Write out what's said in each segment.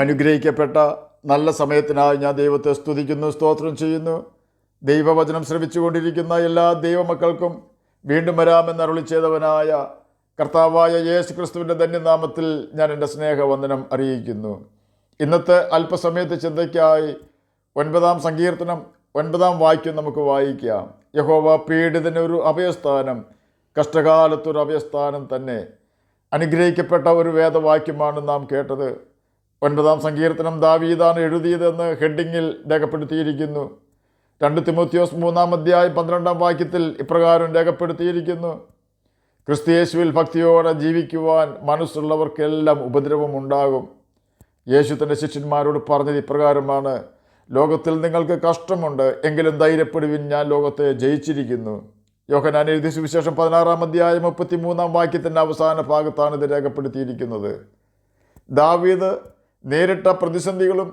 അനുഗ്രഹിക്കപ്പെട്ട നല്ല സമയത്തിനായി ഞാൻ ദൈവത്തെ സ്തുതിക്കുന്നു, സ്തോത്രം ചെയ്യുന്നു. ദൈവവചനം ശ്രവിച്ചുകൊണ്ടിരിക്കുന്ന എല്ലാ ദൈവമക്കൾക്കും വീണ്ടും വരാമെന്ന് അരുളി ചെയ്തവനായ കർത്താവായ യേശു ക്രിസ്തുവിൻ്റെ ധന്യനാമത്തിൽ ഞാൻ എൻ്റെ സ്നേഹവന്ദനം അറിയിക്കുന്നു. ഇന്നത്തെ അല്പസമയത്ത് ചിന്തയ്ക്കായി 9-ാം സങ്കീർത്തനം 9-ാം വാക്യം നമുക്ക് വായിക്കാം. യഹോവ പീഡിതനൊരു അഭയസ്ഥാനം, കഷ്ടകാലത്തൊരു അഭയസ്ഥാനം തന്നെ. അനുഗ്രഹിക്കപ്പെട്ട ഒരു വേദവാക്യമാണ് നാം കേട്ടത്. 9-ാം സങ്കീർത്തനം ദാവീദാണ് എഴുതിയതെന്ന് ഹെഡിങ്ങിൽ രേഖപ്പെടുത്തിയിരിക്കുന്നു. 2 തിമോത്തിയോസ് 3-ാം അധ്യായം 12-ാം വാക്യത്തിൽ ഇപ്രകാരം രേഖപ്പെടുത്തിയിരിക്കുന്നു: ക്രിസ്തുയേശുവിൽ ഭക്തിയോടെ ജീവിക്കുവാൻ മനസ്സുള്ളവർക്കെല്ലാം ഉപദ്രവം ഉണ്ടാകും. യേശു തൻ്റെ ശിഷ്യന്മാരോട് പറഞ്ഞത് ഇപ്രകാരമാണ്: ലോകത്തിൽ നിങ്ങൾക്ക് കഷ്ടമുണ്ട്, എങ്കിലും ധൈര്യപ്പെടുവിൻ, ഞാൻ ലോകത്തെ ജയിച്ചിരിക്കുന്നു. യോഹന്നാൻ എഴുതിയ സുവിശേഷം 16-ാം അധ്യായം 33-ാം വാക്യത്തിൻ്റെ അവസാന ഭാഗത്താണ് ഇത് രേഖപ്പെടുത്തിയിരിക്കുന്നത്. ദാവീദ് നേരിട്ട പ്രതിസന്ധികളും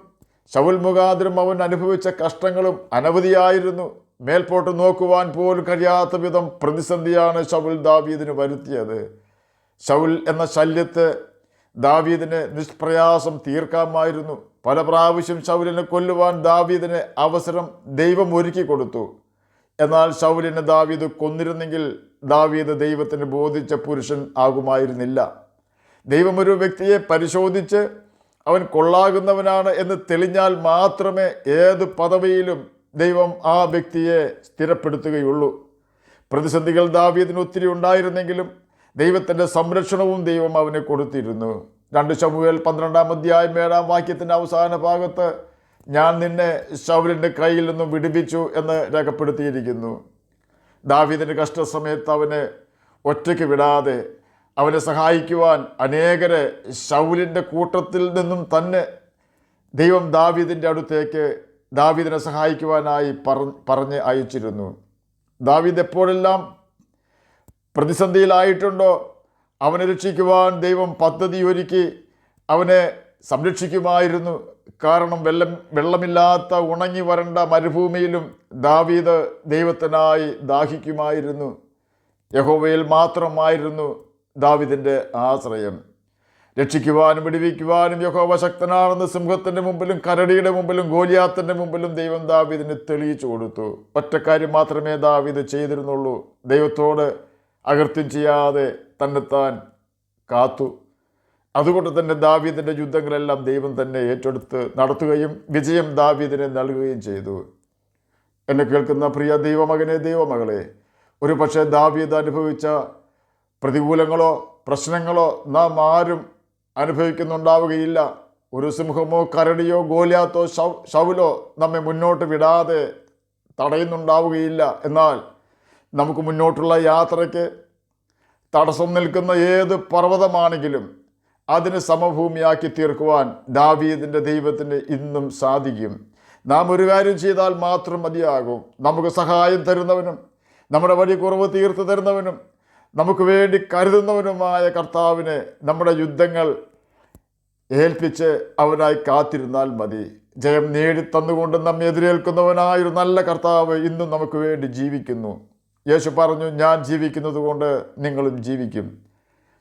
ശൗൽ മുഖാന്തരം അവൻ അനുഭവിച്ച കഷ്ടങ്ങളും അനവധിയായിരുന്നു. മേൽപോട്ട് നോക്കുവാൻ പോലും കഴിയാത്ത വിധം പ്രതിസന്ധിയാണ് ശൗൽ ദാവീദിന് വരുത്തിയത്. ശൗൽ എന്ന ശല്യത്തെ ദാവീദിന് നിഷ്പ്രയാസം തീർക്കാമായിരുന്നു. പല പ്രാവശ്യം ശൗലിനെ കൊല്ലുവാൻ ദാവീദിന് അവസരം ദൈവം ഒരുക്കി കൊടുത്തു. എന്നാൽ ശൗലിനെ ദാവീദ് കൊന്നിരുന്നെങ്കിൽ ദാവീദ് ദൈവത്തിന് ബോധിച്ച പുരുഷൻ ആകുമായിരുന്നില്ല. ദൈവം ഒരു വ്യക്തിയെ പരിശോധിച്ച് അവൻ കൊള്ളാകുന്നവനാണ് എന്ന് തെളിഞ്ഞാൽ മാത്രമേ ഏത് പദവിയിലും ദൈവം ആ വ്യക്തിയെ സ്ഥിരപ്പെടുത്തുകയുള്ളൂ. പ്രതിസന്ധികൾ ദാവീദിന് ഒത്തിരി ഉണ്ടായിരുന്നെങ്കിലും ദൈവത്തിൻ്റെ സംരക്ഷണവും ദൈവം അവന് കൊടുത്തിരുന്നു. 2 ശമൂവേൽ 12-ാം അധ്യായം 7-ാം വാക്യത്തിൻ്റെ അവസാന ഭാഗത്ത് ഞാൻ നിന്നെ ശൗലിൻ്റെ കയ്യിൽ നിന്നും വിടുവിച്ചു എന്ന് രേഖപ്പെടുത്തിയിരിക്കുന്നു. ദാവീദിൻ്റെ കഷ്ടസമയത്ത് അവനെ ഒറ്റയ്ക്ക് വിടാതെ അവനെ സഹായിക്കുവാൻ അനേകരെ ശൗലിൻ്റെ കൂട്ടത്തിൽ നിന്നും തന്നെ ദൈവം ദാവീദിൻ്റെ അടുത്തേക്ക് ദാവീദിനെ സഹായിക്കുവാനായി പറഞ്ഞ് അയച്ചിരുന്നു. ദാവീദ് എപ്പോഴെല്ലാം പ്രതിസന്ധിയിലായിട്ടുണ്ടോ അവനെ രക്ഷിക്കുവാൻ ദൈവം പദ്ധതി ഒരുക്കി അവനെ സംരക്ഷിക്കുമായിരുന്നു. കാരണം വെള്ളമില്ലാത്ത ഉണങ്ങി വരണ്ട മരുഭൂമിയിലും ദാവീദ് ദൈവത്തിനായി ദാഹിക്കുമായിരുന്നു. യഹോവയിൽ മാത്രമായിരുന്നു ദാവീദിൻ്റെ ആശ്രയം. രക്ഷിക്കുവാനും വിടുവിക്കുവാനും യഹോവ ശക്തനാണെന്ന് സിംഹത്തിൻ്റെ മുമ്പിലും കരടിയുടെ മുമ്പിലും ഗോലിയാത്തിൻ്റെ മുമ്പിലും ദൈവം ദാവീദിന് തെളിയിച്ചു കൊടുത്തു. ഒറ്റക്കാര്യം മാത്രമേ ദാവീദ് ചെയ്തിരുന്നുള്ളൂ: ദൈവത്തോട് അകൃത്യം ചെയ്യാതെ തന്നെത്താൻ കാത്തു. അതുകൊണ്ട് തന്നെ ദാവീദിൻ്റെ യുദ്ധങ്ങളെല്ലാം ദൈവം തന്നെ ഏറ്റെടുത്ത് നടത്തുകയും വിജയം ദാവീദിനെ നൽകുകയും ചെയ്തു. എന്നെ കേൾക്കുന്ന പ്രിയ ദൈവമകനെ, ദൈവമകളെ, ഒരു പക്ഷേ ദാവീദ് അനുഭവിച്ച പ്രതികൂലങ്ങളോ പ്രശ്നങ്ങളോ നാം ആരും അനുഭവിക്കുന്നുണ്ടാവുകയില്ല. ഒരു സിംഹമോ കരടിയോ ഗോലിയാത്തോ ശൗലോ നമ്മെ മുന്നോട്ട് വിടാതെ തടയുന്നുണ്ടാവുകയില്ല. എന്നാൽ നമുക്ക് മുന്നോട്ടുള്ള യാത്രയ്ക്ക് തടസ്സം നിൽക്കുന്ന ഏത് പർവ്വതമാണെങ്കിലും അതിന് സമഭൂമിയാക്കി തീർക്കുവാൻ ദാവീദിൻ്റെ ദൈവത്തിന് ഇന്നും സാധിക്കും. നാം ഒരു കാര്യം ചെയ്താൽ മാത്രം മതിയാകും. നമുക്ക് സഹായം തരുന്നവനും നമ്മുടെ വഴി കുറവ് തീർത്തു തരുന്നവനും നമുക്ക് വേണ്ടി കരുതുന്നവനുമായ കർത്താവിനെ നമ്മുടെ യുദ്ധങ്ങൾ ഏൽപ്പിച്ച് അവനായി കാത്തിരുന്നാൽ മതി. ജയം നേടിത്തന്നുകൊണ്ട് നമ്മെ എതിരേൽക്കുന്നവനായൊരു നല്ല കർത്താവ് ഇന്നും നമുക്ക് വേണ്ടി ജീവിക്കുന്നു. യേശു പറഞ്ഞു, ഞാൻ ജീവിക്കുന്നത് കൊണ്ട് നിങ്ങളും ജീവിക്കും.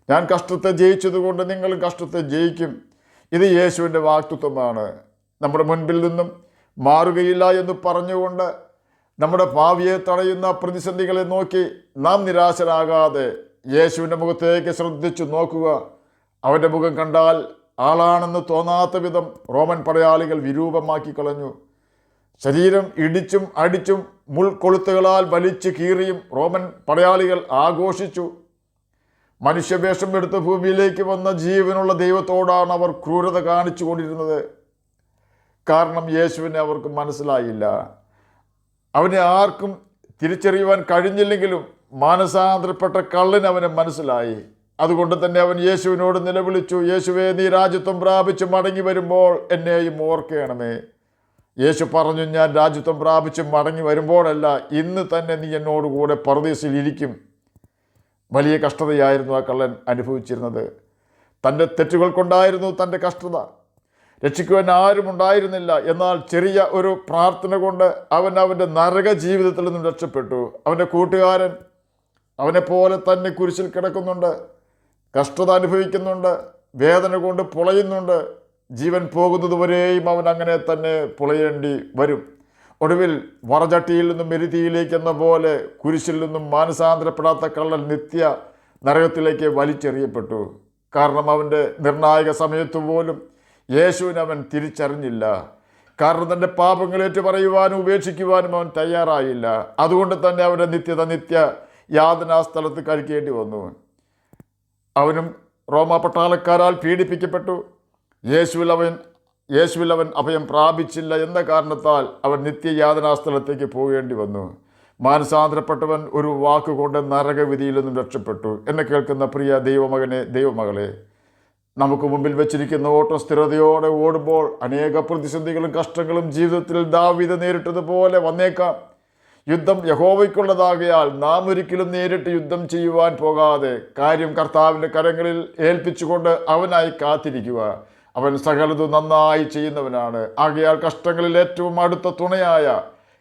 ഞാൻ കഷ്ടത്തെ ജയിച്ചതുകൊണ്ട് നിങ്ങളും കഷ്ടത്തെ ജയിക്കും. ഇത് യേശുവിൻ്റെ വാക്തത്വമാണ്. നമ്മുടെ മുൻപിൽ നിന്നും മാറുകയില്ല എന്ന് പറഞ്ഞുകൊണ്ട് നമ്മുടെ ഭാവിയെ തടയുന്ന പ്രതിസന്ധികളെ നോക്കി നാം നിരാശരാകാതെ യേശുവിൻ്റെ മുഖത്തേക്ക് ശ്രദ്ധിച്ചു നോക്കുക. അവൻ്റെ മുഖം കണ്ടാൽ ആളാണെന്ന് തോന്നാത്ത വിധം റോമൻ പടയാളികൾ വിരൂപമാക്കി കളഞ്ഞു. ശരീരം ഇടിച്ചും അടിച്ചും മുൾക്കൊളുത്തുകളാൽ വലിച്ചു കീറിയും റോമൻ പടയാളികൾ ആഘോഷിച്ചു. മനുഷ്യവേഷം എടുത്ത് ഭൂമിയിലേക്ക് വന്ന ജീവനുള്ള ദൈവത്തോടാണ് അവർ ക്രൂരത കാണിച്ചു കൊണ്ടിരുന്നത്. കാരണം യേശുവിനെ അവർക്ക് മനസ്സിലായില്ല. അവനെ ആർക്കും തിരിച്ചറിയുവാൻ കഴിഞ്ഞില്ലെങ്കിലും മാനസാന്തരപ്പെട്ട കള്ളന് അവനെ മനസ്സിലായി. അതുകൊണ്ട് തന്നെ അവൻ യേശുവിനോട് നിലവിളിച്ചു, യേശുവേ, നീ രാജ്യത്വം പ്രാപിച്ച് മടങ്ങി വരുമ്പോൾ എന്നെയും ഓർക്കണമേ. യേശു പറഞ്ഞു, ഞാൻ രാജ്യത്വം പ്രാപിച്ച് മടങ്ങി വരുമ്പോഴല്ല, ഇന്ന് തന്നെ നീ എന്നോടുകൂടെ പറുദീസയിൽ ഇരിക്കും. വലിയ കഷ്ടതയായിരുന്നു ആ കള്ളൻ അനുഭവിച്ചിരുന്നത്. തൻ്റെ തെറ്റുകൾ കൊണ്ടായിരുന്നു തൻ്റെ കഷ്ടത. രക്ഷിക്കുവാൻ ആരും ഉണ്ടായിരുന്നില്ല. എന്നാൽ ചെറിയ ഒരു പ്രാർത്ഥന കൊണ്ട് അവൻ്റെ നരക ജീവിതത്തിൽ നിന്നും രക്ഷപ്പെട്ടു. അവൻ്റെ കൂട്ടുകാരൻ അവനെപ്പോലെ തന്നെ കുരിശിൽ കിടക്കുന്നുണ്ട്, കഷ്ടത അനുഭവിക്കുന്നുണ്ട്, വേദന കൊണ്ട് പൊളയുന്നുണ്ട്. ജീവൻ പോകുന്നതുവരെയും അവൻ അങ്ങനെ തന്നെ പൊളയേണ്ടി വരും. ഒടുവിൽ വറചട്ടിയിൽ നിന്നും എരുതിയിലേക്ക് എന്ന പോലെ കുരിശിൽ നിന്നും മാനസാന്തരപ്പെടാത്ത കള്ളൻ നിത്യ നരകത്തിലേക്ക് വലിച്ചെറിയപ്പെട്ടു. കാരണം അവൻ്റെ നിർണായക സമയത്തു പോലും യേശുവിനെ അവൻ തിരിച്ചറിഞ്ഞില്ല. കാരണം തൻ്റെ പാപങ്ങളേറ്റു പറയുവാനും ഉപേക്ഷിക്കുവാനും അവൻ തയ്യാറായില്ല. അതുകൊണ്ട് തന്നെ അവൻ്റെ നിത്യ യാതനാ സ്ഥലത്ത് കഴിക്കേണ്ടി വന്നു. അവനും റോമ പട്ടാളക്കാരാൽ പീഡിപ്പിക്കപ്പെട്ടു. യേശുവിൽ അവൻ അഭയം പ്രാപിച്ചില്ല എന്ന കാരണത്താൽ അവൻ നിത്യയാതനാ സ്ഥലത്തേക്ക് പോകേണ്ടി വന്നു. മാനസാന്തരപ്പെട്ടവൻ ഒരു വാക്കുകൊണ്ട് നരകവിധിയിൽ നിന്നും രക്ഷപ്പെട്ടു. എന്നെ കേൾക്കുന്ന പ്രിയ ദൈവമകനെ, ദൈവമകളെ, നമുക്ക് മുമ്പിൽ വെച്ചിരിക്കുന്ന ഓട്ടം സ്ഥിരതയോടെ ഓടുമ്പോൾ അനേക പ്രതിസന്ധികളും കഷ്ടങ്ങളും ജീവിതത്തിൽ ദാവീദ് നേരിട്ടതുപോലെ വന്നേക്കാം. യുദ്ധം യഹോവയ്ക്കുള്ളതാകയാൽ നാം ഒരിക്കലും നേരിട്ട് യുദ്ധം ചെയ്യുവാൻ പോകാതെ കാര്യം കർത്താവിൻ്റെ കരങ്ങളിൽ ഏൽപ്പിച്ചുകൊണ്ട് അവനായി കാത്തിരിക്കുക. അവൻ സകലതും നന്നായി ചെയ്യുന്നവനാണ്. ആകയാൽ കഷ്ടങ്ങളിൽ ഏറ്റവും അടുത്ത തുണയായ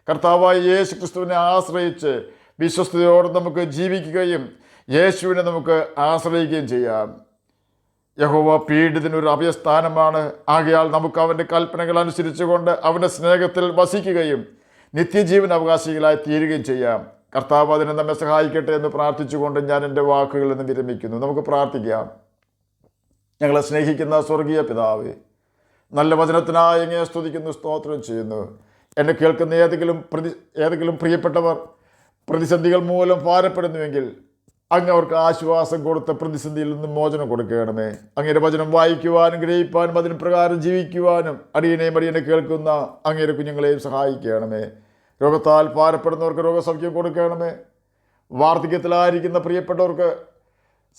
കർത്താവായ യേശു ക്രിസ്തുവിനെ ആശ്രയിച്ച് വിശ്വസ്തയോടെ നമുക്ക് ജീവിക്കുകയും യേശുവിനെ നമുക്ക് ആശ്രയിക്കുകയും ചെയ്യാം. യഹോവ പീഡിതനൊരു അഭയസ്ഥാനമാണ്. ആകയാൽ നമുക്ക് അവൻ്റെ കൽപ്പനകൾ അനുസരിച്ചുകൊണ്ട് അവൻ്റെ സ്നേഹത്തിൽ വസിക്കുകയും നിത്യജീവൻ അവകാശികളായി തീരുകയും ചെയ്യാം. കർത്താവ് അതിനെ നമ്മെ സഹായിക്കട്ടെ എന്ന് പ്രാർത്ഥിച്ചുകൊണ്ട് ഞാൻ എൻ്റെ വാക്കുകളിൽ നിന്ന് വിരമിക്കുന്നു. നമുക്ക് പ്രാർത്ഥിക്കാം. ഞങ്ങളെ സ്നേഹിക്കുന്ന സ്വർഗീയ പിതാവേ, നല്ല വചനത്തിനായി അങ്ങയെ സ്തുതിക്കുന്നു, സ്തോത്രം ചെയ്യുന്നു. എന്നെ കേൾക്കുന്ന ഏതെങ്കിലും പ്രിയപ്പെട്ടവർ പ്രതിസന്ധികൾ മൂലം ഭാരപ്പെടുന്നുവെങ്കിൽ അങ്ങ് അവർക്ക് ആശ്വാസം കൊടുത്ത പ്രതിസന്ധിയിൽ നിന്നും മോചനം കൊടുക്കണമേ. അങ്ങയുടെ വചനം വായിക്കുവാനും ഗ്രഹിപ്പാനും അതിന് പ്രകാരം ജീവിക്കുവാനും അടിയനെ കേൾക്കുന്ന അങ്ങയുടെ കുഞ്ഞുങ്ങളെയും സഹായിക്കണമേ. രോഗത്താൽ ഭാരപ്പെടുന്നവർക്ക് രോഗസൗഖ്യം കൊടുക്കണമേ. വാർദ്ധക്യത്തിലായിരിക്കുന്ന പ്രിയപ്പെട്ടവർക്ക്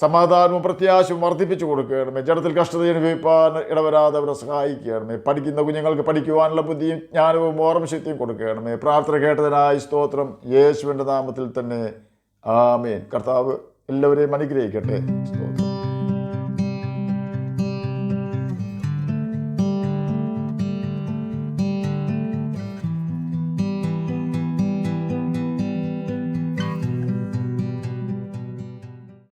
സമാധാനവും പ്രത്യാശയും വർദ്ധിപ്പിച്ചു കൊടുക്കണമേ. ജഡത്തിൽ കഷ്ടത അനുഭവിപ്പാൻ ഇടവരാതെ അവരെ സഹായിക്കണമേ. പഠിക്കുന്ന കുഞ്ഞുങ്ങൾക്ക് പഠിക്കുവാനുള്ള ബുദ്ധിയും ജ്ഞാനവും ഓർമ്മശക്തിയും കൊടുക്കണമേ. പ്രാർത്ഥന കേട്ടതിനായി സ്തോത്രം. യേശുവിൻ്റെ നാമത്തിൽ തന്നെ ആമേൻ. കർത്താവ് എല്ലാവരെയും അനുഗ്രഹിക്കട്ടെ. സ്തോത്രം.